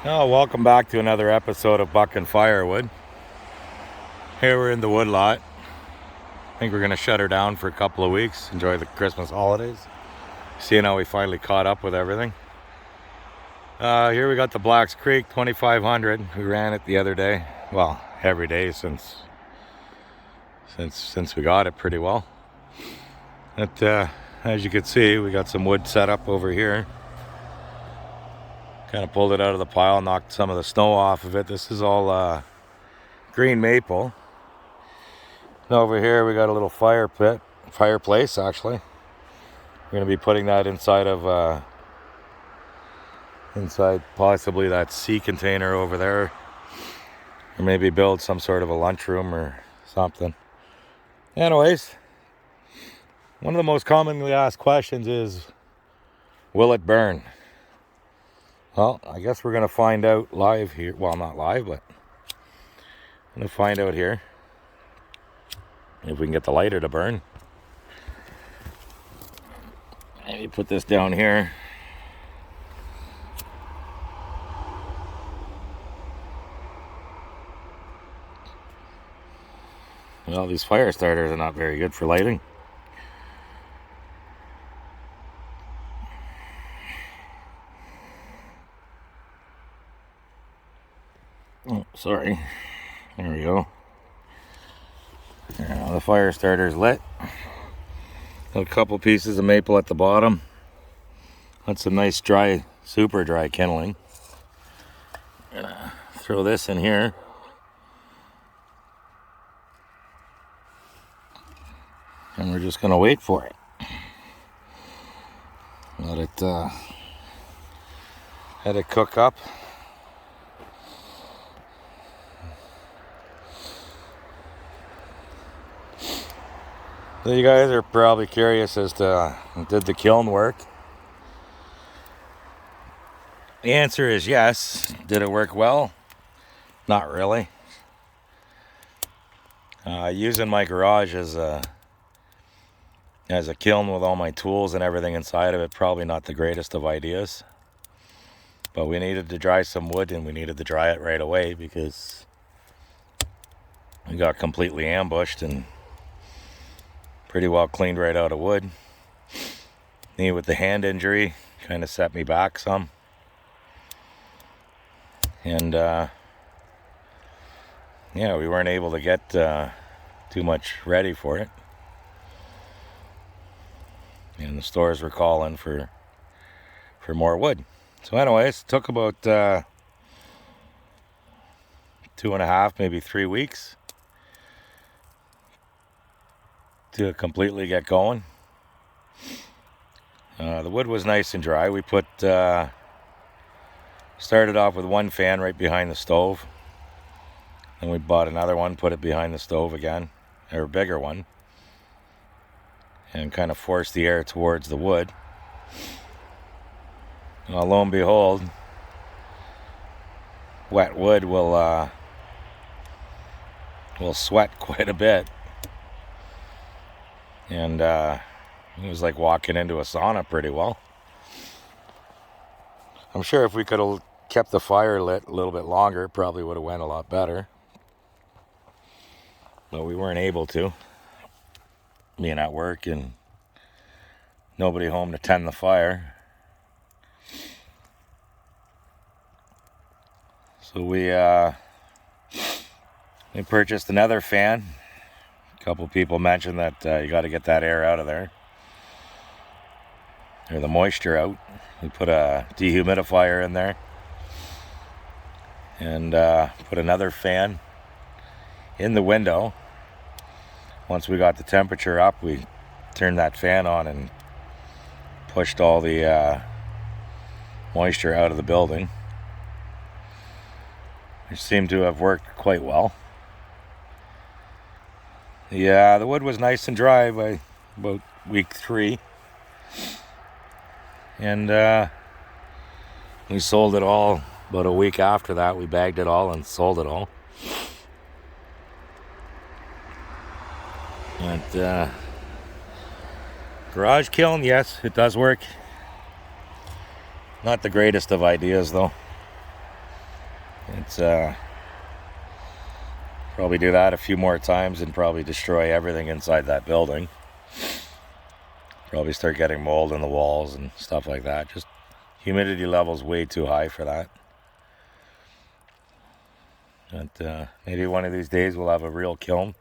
Oh, welcome back to another episode of Buck and Firewood. Here we're in the woodlot. I think we're going to shut her down for a couple of weeks, enjoy the Christmas holidays. Seeing how we finally caught up with everything. Here we got the Blacks Creek 2500. We ran it the other day. Well, every day since we got it pretty well. As you can see, we got some wood set up over here. Kind of pulled it out of the pile, knocked some of the snow off of it. This is all green maple. And over here we got a little fireplace actually. We're going to be putting that inside possibly that sea container over there. Or maybe build some sort of a lunchroom or something. Anyways, one of the most commonly asked questions is, will it burn? Well, I guess we're going to find out live here. Well, not live, but I'm going to find out here if we can get the lighter to burn. Maybe put this down here. Well, these fire starters are not very good for lighting. Oh, sorry. There we go. Now the fire starter's lit. Got a couple pieces of maple at the bottom. That's some nice dry, super dry kindling. Gonna throw this in here. And we're just gonna wait for it. Let it cook up. So you guys are probably curious as to, did the kiln work? The answer is yes. Did it work well? Not really. Using my garage as a kiln with all my tools and everything inside of it, probably not the greatest of ideas. But we needed to dry some wood, and we needed to dry it right away because we got completely ambushed and pretty well cleaned right out of wood. Me with the hand injury kind of set me back some. And yeah, we weren't able to get too much ready for it. And the stores were calling for more wood. So anyways, it took about 2.5, maybe 3 weeks to completely get going. The wood was nice and dry. We started off with one fan right behind the stove. Then we bought another one, put it behind the stove again, or a bigger one, and kind of forced the air towards the wood. Well, lo and behold, wet wood will sweat quite a bit. And it was like walking into a sauna pretty well. I'm sure if we could have kept the fire lit a little bit longer, it probably would have went a lot better. But we weren't able to, being at work and nobody home to tend the fire. So we purchased another fan. A couple people mentioned that you got to get that air out of there, or the moisture out. We put a dehumidifier in there and put another fan in the window. Once we got the temperature up, we turned that fan on and pushed all the moisture out of the building, which seemed to have worked quite well. Yeah, the wood was nice and dry by about week 3. And we sold it all about a week after that. We bagged it all and sold it all. And garage kiln, yes, it does work. Not the greatest of ideas though. It's probably do that a few more times and probably destroy everything inside that building. Probably start getting mold in the walls and stuff like that. Just humidity levels way too high for that. But maybe one of these days we'll have a real kiln.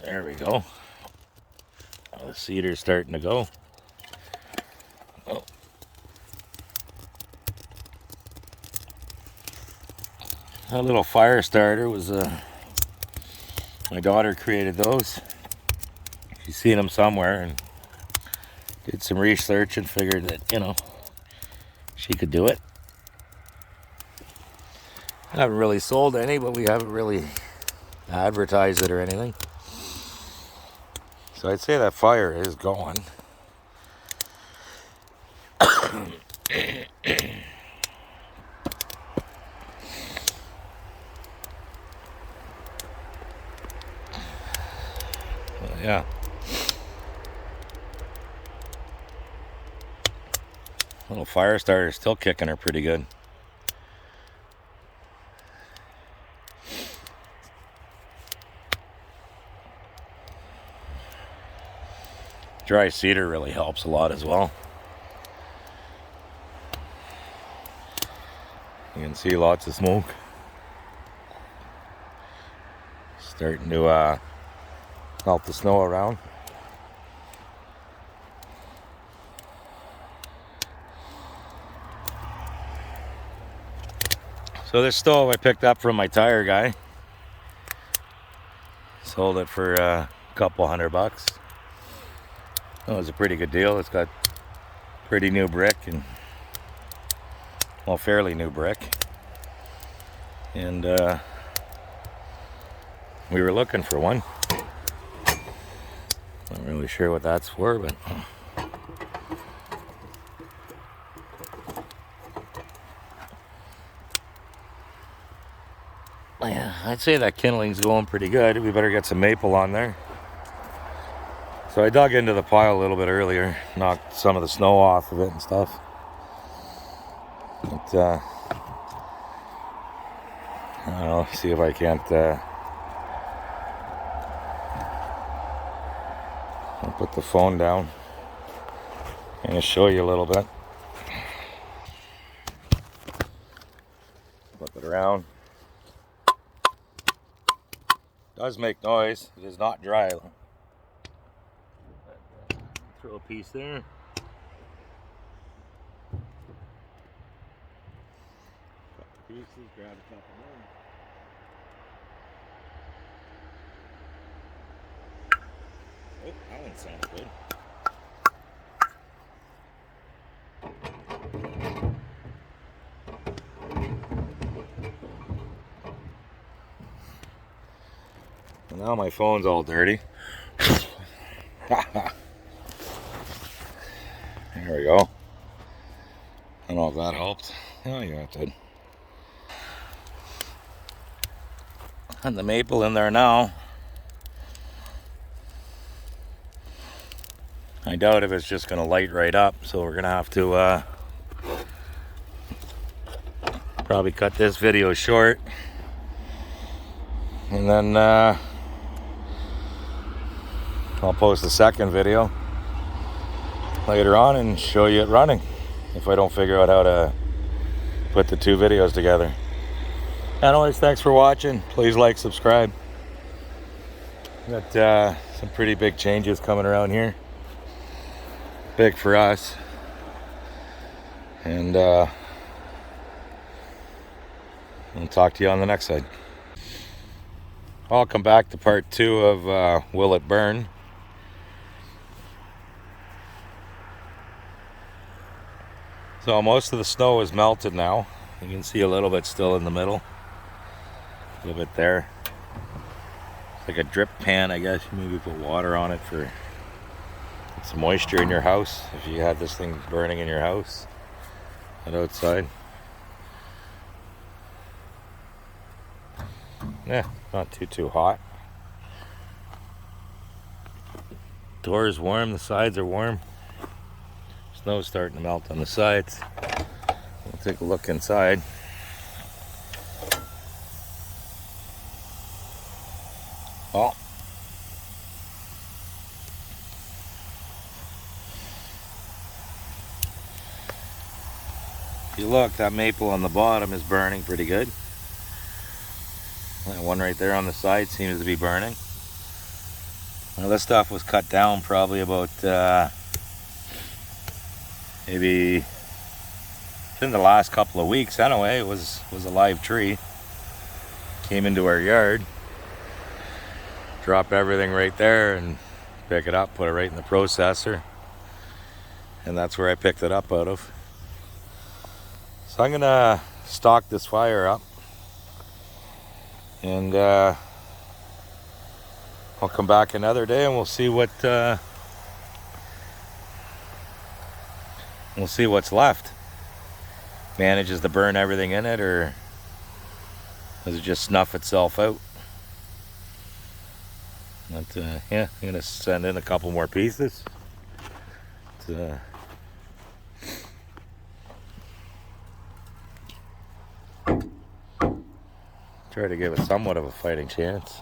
There we go. Oh, the cedar's starting to go. Oh. That little fire starter was my daughter created those. She's seen them somewhere and did some research and figured that, you know, she could do it. I haven't really sold any, but we haven't really advertised it or anything. So I'd say that fire is going. Yeah. Little fire starter still kicking her pretty good. Dry cedar really helps a lot as well. You can see lots of smoke. Starting to melt the snow around. So this stove I picked up from my tire guy. Sold it for a couple $100. That was a pretty good deal. It's got pretty new brick and, well, fairly new brick. And we were looking for one. Not really sure what that's for, but yeah, I'd say that kindling's going pretty good. We better get some maple on there. So I dug into the pile a little bit earlier, knocked some of the snow off of it and stuff. But I don't know, see if I can't I'll put the phone down and show you a little bit. Flip it around. Does make noise. It is not dry. Throw a piece there. Couple pieces, grab a couple more. Oh, that one sounds good. And now my phone's all dirty. There we go. I don't know if that helped. Oh yeah, it did. And the maple in there now. I doubt if it's just going to light right up, so we're going to have to probably cut this video short. And then I'll post the second video later on and show you it running if I don't figure out how to put the two videos together. Anyways, thanks for watching. Please like, subscribe. Got some pretty big changes coming around here. Big for us. And I'll talk to you on the next side. I'll come back to part 2 of Will It Burn? So most of the snow is melted now. You can see a little bit still in the middle. A little bit there. It's like a drip pan, I guess. You maybe put water on it for some moisture in your house. If you had this thing burning in your house and outside. Yeah, not too hot. Door is warm, the sides are warm. There's snow's starting to melt on the sides. We'll take a look inside. Oh. If you look, that maple on the bottom is burning pretty good. That one right there on the side seems to be burning. Now this stuff was cut down probably about maybe in the last couple of weeks anyway. It was a live tree. Came into our yard. Drop everything right there and pick it up, put it right in the processor. And that's where I picked it up out of. So I'm gonna stock this fire up. And I'll come back another day and we'll see what's left. Manages to burn everything in it, or does it just snuff itself out? But yeah, I'm gonna send in a couple more pieces. Try to give it somewhat of a fighting chance.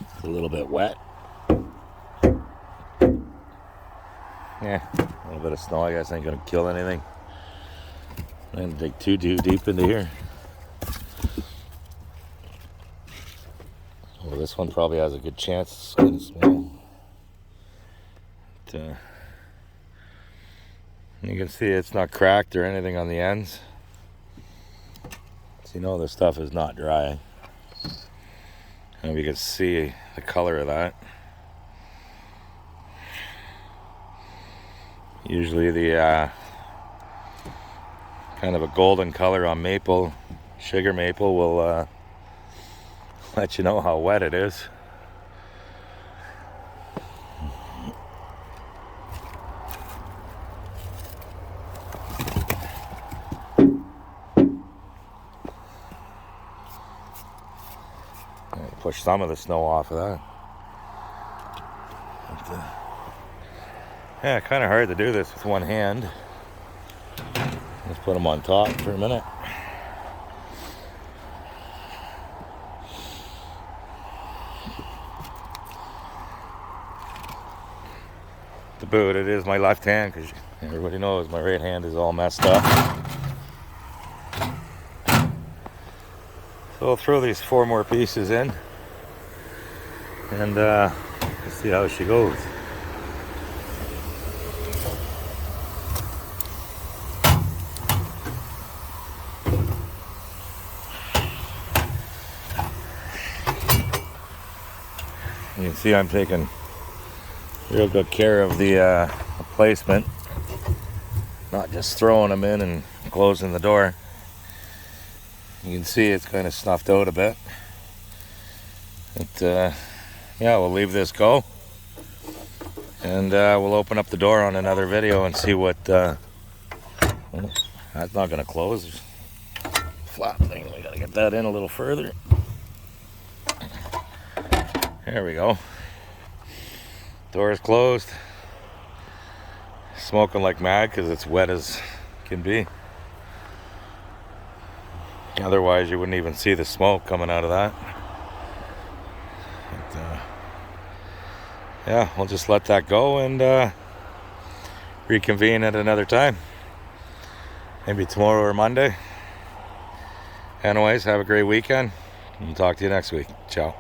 It's a little bit wet. Yeah, a little bit of snow I guess ain't gonna kill anything. I didn't dig too deep into here. Well, this one probably has a good chance. It's gonna smell. But, you can see it's not cracked or anything on the ends. So you know this stuff is not dry. And you can see the color of that. Usually the kind of a golden color on maple, sugar maple, will let you know how wet it is. Push some of the snow off of that. But, yeah, kind of hard to do this with one hand. Let's put them on top for a minute. To boot, it is my left hand, because everybody knows my right hand is all messed up. So I'll throw these 4 more pieces in, and let's see how she goes. You can see I'm taking real good care of the placement, not just throwing them in and closing the door. You can see it's kind of snuffed out a bit. But yeah, we'll leave this go, and we'll open up the door on another video and see what well, that's not going to close. Flat thing, we got to get that in a little further. There we go. Door is closed. Smoking like mad because it's wet as can be. Otherwise you wouldn't even see the smoke coming out of that. But, yeah, we'll just let that go and reconvene at another time. Maybe tomorrow or Monday. Anyways, have a great weekend. We'll talk to you next week. Ciao.